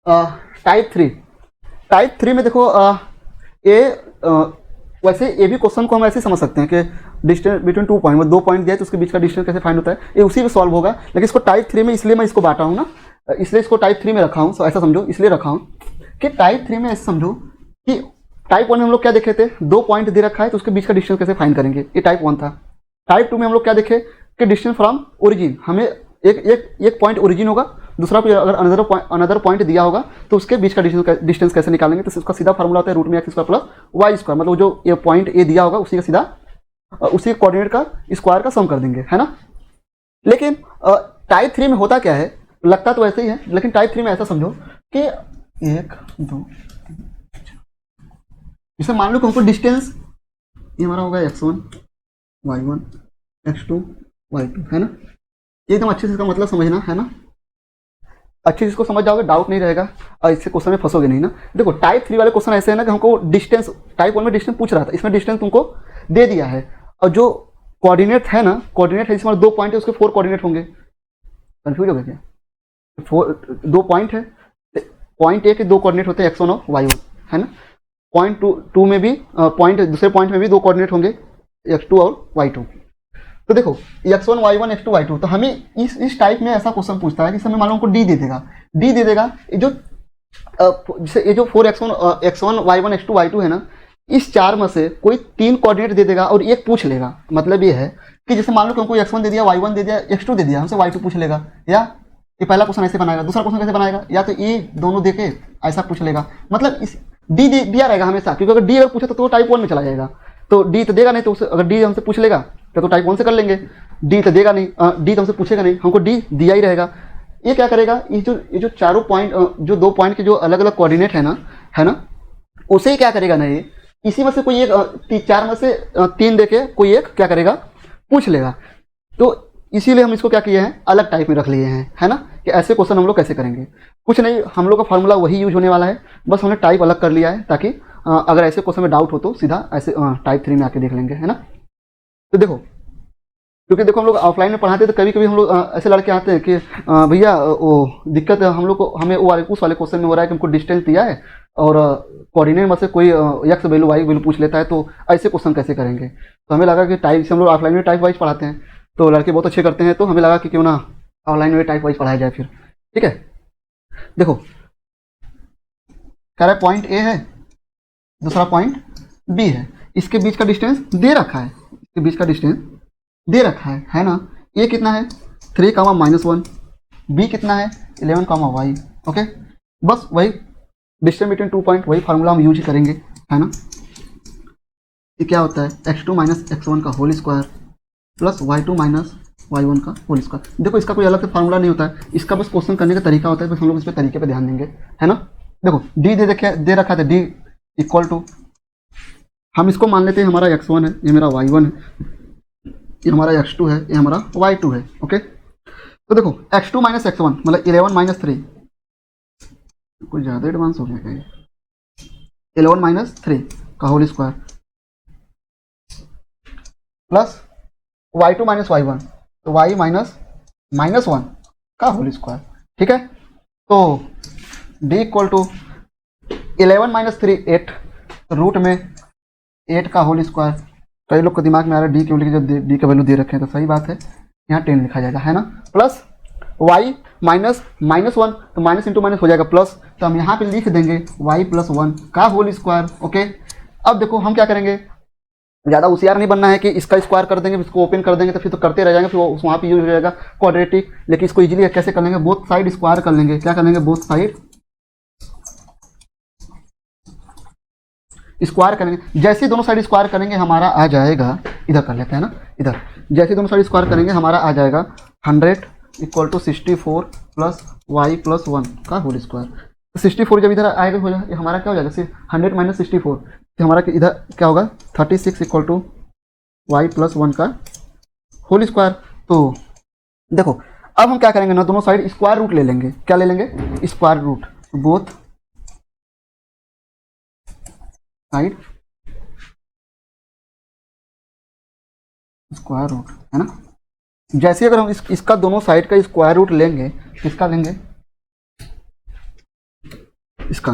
Type three में देखो ए वैसे ए भी क्वेश्चन को हम ऐसे समझ सकते हैं कि डिस्टेंस बिटवीन 2 पॉइंट, दो पॉइंट दिया है तो उसके बीच का डिस्टेंस कैसे फाइंड होता है, ये उसी में सॉल्व होगा। लेकिन इसको टाइप थ्री में इसलिए मैं इसको बांटा हूँ ना, इसलिए इसको टाइप थ्री में रखा हूँ, ऐसा समझो, इसलिए रखा हूँ कि टाइप थ्री में ऐसे समझो कि टाइप वन में हम लोग क्या देखे थे, 2 पॉइंट दे रखा है तो उसके बीच का डिस्टेंस कैसे फाइंड करेंगे, ये टाइप वन था। टाइप टू में हम लोग क्या देखे कि डिस्टेंस फ्रॉम ओरिजिन, हमें एक पॉइंट ओरिजिन होगा, दूसरा कोई अगर अनदर पॉइंट दिया होगा तो उसके बीच का डिस्टेंस कैसे निकालेंगे, तो उसका सीधा फार्मूला होता है रूट में x square plus y square, मतलब जो ये पॉइंट ए दिया होगा उसी का सीधा उसी कोऑर्डिनेट का स्क्वायर का सम कर देंगे, है ना। लेकिन टाइप थ्री में होता क्या है, लगता तो वैसे ही है, लेकिन टाइप थ्री में ऐसा समझो कि 1 2 जैसे मान लो कि हमको डिस्टेंस ये हमारा होगा x1 y1 x2 y2, है ना। ये एकदम अच्छे से इसका मतलब समझना, है ना, अच्छे से इसको समझ जाओगे, डाउट नहीं रहेगा और इससे क्वेश्चन में फंसोगे नहीं ना। देखो टाइप थ्री वाले क्वेश्चन ऐसे है ना कि हमको डिस्टेंस, टाइप वन में डिस्टेंस पूछ रहा था, इसमें डिस्टेंस तुमको दे दिया है और जो कोऑर्डिनेट है ना, कोऑर्डिनेट है इसमें 2 पॉइंट है उसके 4 कोऑर्डिनेट होंगे, कंफ्यूज हो गया क्या, 2 पॉइंट है, पॉइंट ए के 2 कोऑर्डिनेट होते हैं x1 और y1, है ना। पॉइंट टू में भी दूसरे पॉइंट में भी 2 कोऑर्डिनेट होंगे x2 और y2। तो देखो x1 y1 x2 y2, तो हमें इस टाइप में ऐसा क्वेश्चन पूछता है कि हमें मालूम हमको डी दे देगा जो जैसे ये जो 4x1 x1 y1 x2 y2 है ना, इस 4 में से कोई 3 कोऑर्डिनेट दे देगा और एक पूछ लेगा। मतलब ये है कि जैसे मान लो कि हमको x1 दे दिया, y1 दे दिया, x2 दे दिया, हमसे y2 पूछ लेगा, या ये पहला क्वेश्चन ऐसे बनाएगा, दूसरा क्वेश्चन कैसे बनाएगा, या तो ये दोनों देके ऐसा पूछ लेगा। मतलब इस डी दिया रहेगा हमेशा, क्योंकि अगर डी अगर पूछे तो टाइप वन में चला जाएगा, तो डी तो देगा नहीं, तो अगर डी हमसे पूछ लेगा तो टाइप वन से कर लेंगे, डी तो देगा नहीं, डी तो हमसे पूछेगा नहीं, हमको डी दिया ही रहेगा। ये क्या करेगा, ये जो चारों पॉइंट, जो 2 पॉइंट के जो अलग अलग कोऑर्डिनेट है ना, उसे ही क्या करेगा ना, ये इसी में से कोई एक 4 में से 3 देके कोई एक क्या करेगा, पूछ लेगा। तो इसीलिए हम इसको क्या किए हैं, अलग टाइप में रख लिए हैं, है ना, कि ऐसे क्वेश्चन हम लोग कैसे करेंगे। कुछ नहीं, हम लोग का फार्मूला वही यूज होने वाला है, बस हमने टाइप अलग कर लिया है ताकि अगर ऐसे क्वेश्चन में डाउट हो तो सीधा ऐसे टाइप 3 में आके देख लेंगे, है ना। तो देखो, क्योंकि देखो हम लोग ऑफलाइन में पढ़ाते तो कभी कभी हम लोग ऐसे लड़के आते हैं कि भैया वो दिक्कत है हम लोग को, हमें वो उस वाले क्वेश्चन में हो रहा है कि हमको डिस्टेंस दिया है और कोऑर्डिनेट में से कोई एक्स वैल्यू वाई वैल्यू पूछ लेता है, तो ऐसे क्वेश्चन कैसे करेंगे। तो हमें लगा कि टाइप से हम लोग ऑफलाइन में टाइप वाइज पढ़ाते हैं, तो लड़के बहुत अच्छे करते हैं, तो हमें लगा कि क्यों ना ऑनलाइन में टाइप वाइज पढ़ाया जाए फिर, ठीक है। देखो कह रहा है पॉइंट ए है, दूसरा पॉइंट बी है, इसके बीच का डिस्टेंस दे रखा है, इसके बीच का डिस्टेंस दे रखा है ना। ए कितना है 3, -1, बी कितना है 11, y, ओके। बस वही डिस्टेंस बिटवीन 2 पॉइंट, वही फार्मूला हम यूज करेंगे, है ना। ये क्या होता है x2 - x1 का whole square plus y2 - y1 का होल स्क्वायर। देखो इसका कोई अलग से फार्मूला नहीं होता है, इसका बस क्वेश्चन करने का तरीका होता है, बस हम लोग इस पर तरीके पे ध्यान देंगे, है ना। देखो डी दे रखा था, डी इक्वल टू, हम इसको मान लेते हैं हमारा x1 है, ये मेरा y1 है, ये हमारा x2 है, ये हमारा y2 है, ओके। तो देखो x2 - x1 मतलब 11 - 3, कुछ ज़्यादा एडवांस हो गया क्या, 11 - 3 का whole square plus y2 - y1, तो y -1 का होल स्क्वायर, ठीक है। तो d इक्वल टू 11 - 3 8, रूट में 8 का होल स्क्वायर। कई लोग को दिमाग में आ रहा है डी की वैल्यू, जब डी का वैल्यू दे रखे हैं तो सही बात है, यहाँ 10 लिखा जाएगा, है ना। प्लस y -1, तो माइनस इंटू माइनस हो जाएगा प्लस, तो हम यहाँ पे लिख देंगे y + 1 का होल स्क्वायर, ओके। अब देखो हम क्या करेंगे, ज़्यादा होशियार नहीं बनना है कि इसका स्क्वायर कर देंगे, इसको ओपन कर देंगे तो फिर तो करते रह जाएंगे, फिर वहाँ पे यूज हो जाएगा क्वाड्रेटिक। लेकिन इसको इजीली कैसे कर लेंगे, बोथ साइड स्क्वायर कर लेंगे। क्या कर लेंगे, बोथ साइड स्क्वायर करेंगे। जैसे ही दोनों साइड स्क्वायर करेंगे हमारा आ जाएगा, इधर कर लेते हैं ना, इधर जैसे दोनों साइड स्क्वायर करेंगे हमारा आ जाएगा 100 = 64 प्लस y + 1 का होल स्क्वायर। तो 64 जब इधर आएगा हो जाएगा, हमारा क्या हो जाएगा, 100 - 64, तो हमारा इधर क्या होगा 36 = y + 1 का होल स्क्वायर। तो देखो अब हम क्या करेंगे ना, दोनों साइड स्क्वायर रूट ले लेंगे। क्या ले लेंगे, square root, both side square root, है ना। जैसे अगर हम इसका दोनों साइड का स्क्वायर रूट लेंगे, किसका लेंगे, इसका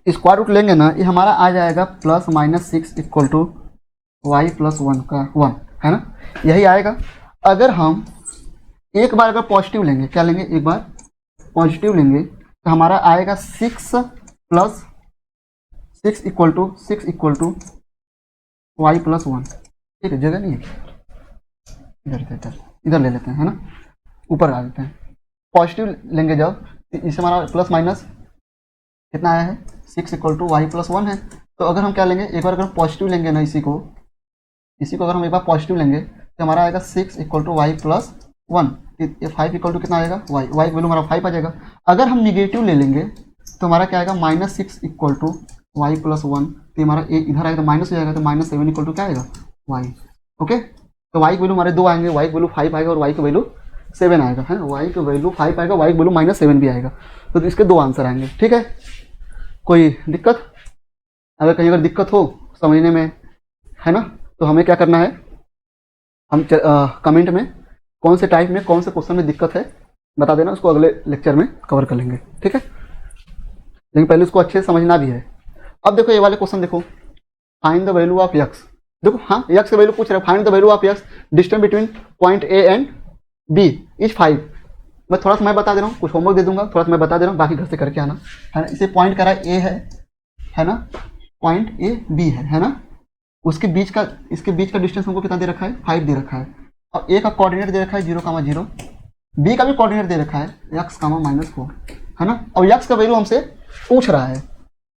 स्क्वायर रूट लेंगे ना, ये हमारा आ जाएगा +-6 इक्वल टू वाई प्लस 1 का 1, है ना, यही आएगा। अगर हम एक बार अगर पॉजिटिव लेंगे, क्या लेंगे, एक बार पॉजिटिव लेंगे तो हमारा आएगा 6 + 6 इक्वल टू वाई प्लस 1। ठीक है, जगह नहीं है, इधर ले लेते हैं, है ना, ऊपर आ देते हैं। पॉजिटिव लेंगे जब, इससे हमारा प्लस माइनस कितना आया है, 6 इक्वल टू वाई प्लस 1 है। तो अगर हम क्या लेंगे, एक बार अगर पॉजिटिव लेंगे ना, इसी को अगर हम एक बार पॉजिटिव लेंगे तो हमारा आएगा 6 इक्वल टू वाई प्लस 1। ये 5 इक्वल टू कितना आएगा, वाई की वैल्यू हमारा 5 आ जाएगा। अगर हम निगेटिव ले लेंगे तो हमारा क्या आएगा, -6 इक्वल टू वाई प्लस 1। तो हमारा इधर आएगा तो माइनस हो जाएगा, तो -7 इक्वल टू क्या आएगा, वाई। ओके, तो वाई की वैल्यू हमारे 2 आएंगे, वाई की वैल्यू 5 आएगा और वाई की वैल्यू 7 आएगा, है ना, वाई की वैल्यू 5 आएगा, वाई की वैल्यू -7 भी आएगा। तो इसके 2 आंसर आएंगे। ठीक है, कोई दिक्कत, अगर कहीं दिक्कत हो समझने में, है ना, तो हमें क्या करना है, हम कमेंट में कौन से टाइप में, कौन से क्वेश्चन में दिक्कत है बता देना, उसको अगले लेक्चर में कवर कर लेंगे। ठीक है, लेकिन पहले उसको अच्छे से समझना भी है। अब देखो ये वाले क्वेश्चन देखो, find the value of x। देखो हाँ, x का वैल्यू पूछ रहे हैं, find the value of x distance between point A and B is 5। मैं थोड़ा सा मैं बता दे रहा हूँ, कुछ होमवर्क दे दूंगा, थोड़ा सा मैं बता दे रहा हूँ, बाकी घर से करके आना, है ना। इसे पॉइंट करा A है ना, पॉइंट A B है ना, उसके बीच का, इसके बीच का डिस्टेंस हमको कितना दे रखा है, 5 दे रखा है। और A का कोऑर्डिनेट दे रखा है 0,0, B का भी कोऑर्डिनेट दे रखा है x, -4, है ना। और x का वैल्यू हमसे पूछ रहा है,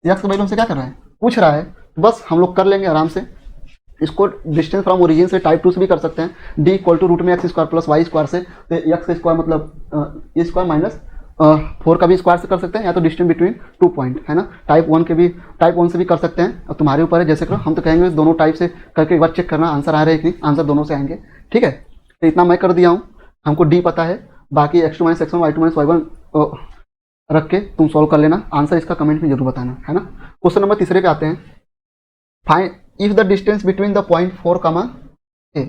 x का वैल्यू हमसे क्या कर रहा है, पूछ रहा है। तो बस हम लोग कर लेंगे आराम से इसको। डिस्टेंस फ्रॉम ओरिजिन से टाइप 2 से भी कर सकते हैं, d equal to √x² + y² से, तो x का स्क्वायर मतलब a स्क्वायर माइनस 4 का भी स्क्वायर से कर सकते हैं, या तो डिस्टेंस बिटवीन 2 पॉइंट, है ना। टाइप 1 से भी कर सकते हैं, और तुम्हारे ऊपर है जैसे करो। हम तो कहेंगे दोनों टाइप से करके एक बार चेक करना आंसर आ रहा है कि नहीं, आंसर दोनों से आएंगे। ठीक है, तो इतना मैं कर दिया हूँ, हमको d पता है, बाकी x2 - x1 y2 - y1 रख के तुम सॉल्व कर लेना। आंसर इसका कमेंट में जरूर बताना, है ना। क्वेश्चन नंबर 3 पे आते हैं। Find if the distance between the point 4, k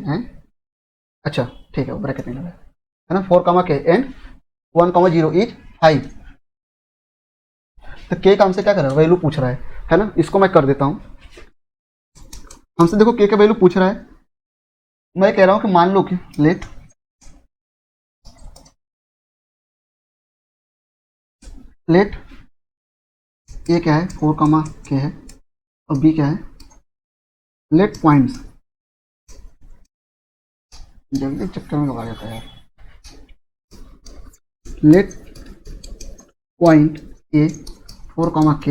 है, अच्छा ठीक है, ब्रैकेट नहीं लगा, है ना, 4, k एंड 1, 0 इज 5। तो k का हमसे क्या कर रहा है, वैल्यू पूछ रहा है ना। इसको मैं कर देता हूँ, हमसे देखो k का वैल्यू पूछ रहा है। मैं कह रहा हूँ कि मान लो कि लेट a क्या है, 4, k है, और b क्या है, लेट पॉइंट्स, जल्दी चक्कर में लगा जाता है यार। Let point a 4, k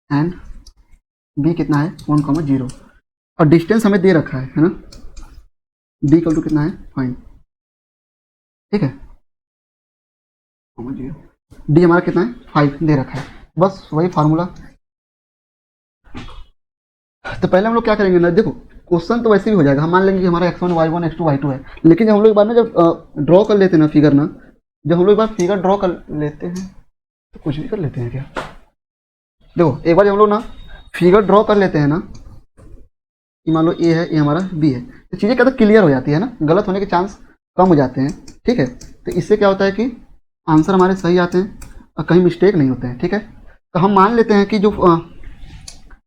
and b कितना है, 1, 0, और डिस्टेंस हमें दे रखा है ना, d इक्वल टू कितना है, 5। ठीक है, d हमारा कितना है, 5 दे रखा है। बस वही फार्मूला। तो पहले हम लोग क्या करेंगे ना, देखो क्वेश्चन तो वैसे भी हो जाएगा, हम मान लेंगे कि हमारा x1 y1 x2 y2 है। लेकिन जब हम लोग एक बार ना, जब ड्रॉ कर लेते हैं ना फिगर ना, जब हम लोग एक बार फिगर ड्रॉ कर लेते हैं तो कुछ भी कर लेते हैं क्या। देखो एक बार जब हम लोग ना फिगर ड्रॉ कर लेते हैं ना, कि मान लो a है, ये हमारा b है, तो चीज़ें क्या क्लियर हो जाती है ना, गलत होने के चांस कम हो जाते हैं। ठीक है, तो इससे क्या होता है कि आंसर हमारे सही आते हैं और कहीं मिस्टेक नहीं होते हैं। ठीक है, तो हम मान लेते हैं कि जो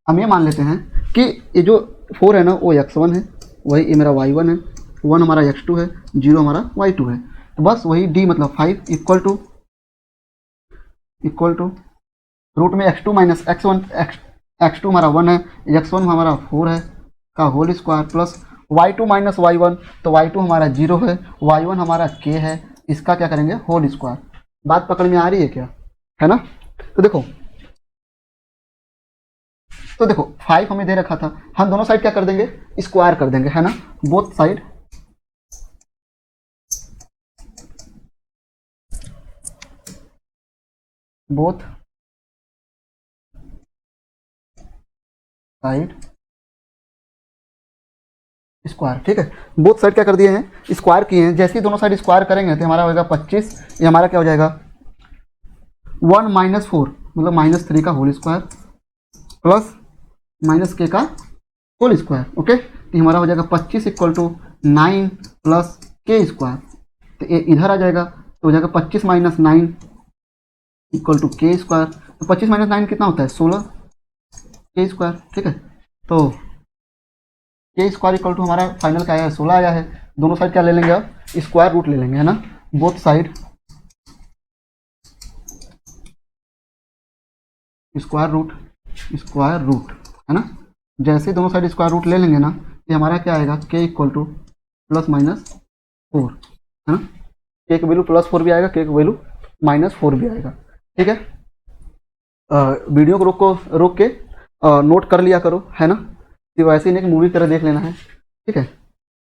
हम ये मान लेते हैं कि ये जो 4 है ना, वो x1 है, वही ये मेरा y1 है, 1 हमारा x2 है, 0 हमारा y2 है। तो बस वही d मतलब 5 इक्वल टू रूट में x2 - x1, x2 हमारा 1 है, x1 हमारा 4 है का whole square plus y2 - y1, तो y2 हमारा 0 है, y1 हमारा k है, इसका क्या करेंगे, होल स्क्वायर। बात पकड़ में आ रही है क्या, है ना। तो देखो 5 हमें दे रखा था, हम दोनों साइड क्या कर देंगे, स्क्वायर कर देंगे, है ना, बोथ साइड स्क्वायर। ठीक है, बोथ साइड क्या कर दिए हैं, स्क्वायर किए हैं। जैसे ही दोनों साइड स्क्वायर करेंगे तो हमारा होगा 25, ये हमारा क्या हो जाएगा, 1 - 4 मतलब -3 का होल स्क्वायर प्लस -k का होल स्क्वायर। ओके, तो हमारा हो जाएगा 25 equal to 9 plus k square. तो ये इधर आ जाएगा, तो हो जाएगा 25 - 9 इक्वल टू के स्क्वायर, तो 25 माइनस 9 कितना होता है 16 के स्क्वायर, ठीक है। तो के स्क्वायर इक्वल टू हमारा फाइनल क्या आया है 16 आया है। दोनों साइड क्या ले लेंगे अब स्क्वायर रूट ले लेंगे, है ना, बोथ साइड स्क्वायर रूट, है ना। जैसे ही दोनों साइड स्क्वायर रूट ले लेंगे ना, ये हमारा क्या आएगा के इक्वल टू +-4, है ना। के का वैल्यू +4 भी आएगा, के का वैल्यू -4 भी आएगा, ठीक है। वीडियो को रोक के नोट कर लिया करो, है ना। तो वैसे ही नहीं कि मूवी की तरह देख लेना है, ठीक है।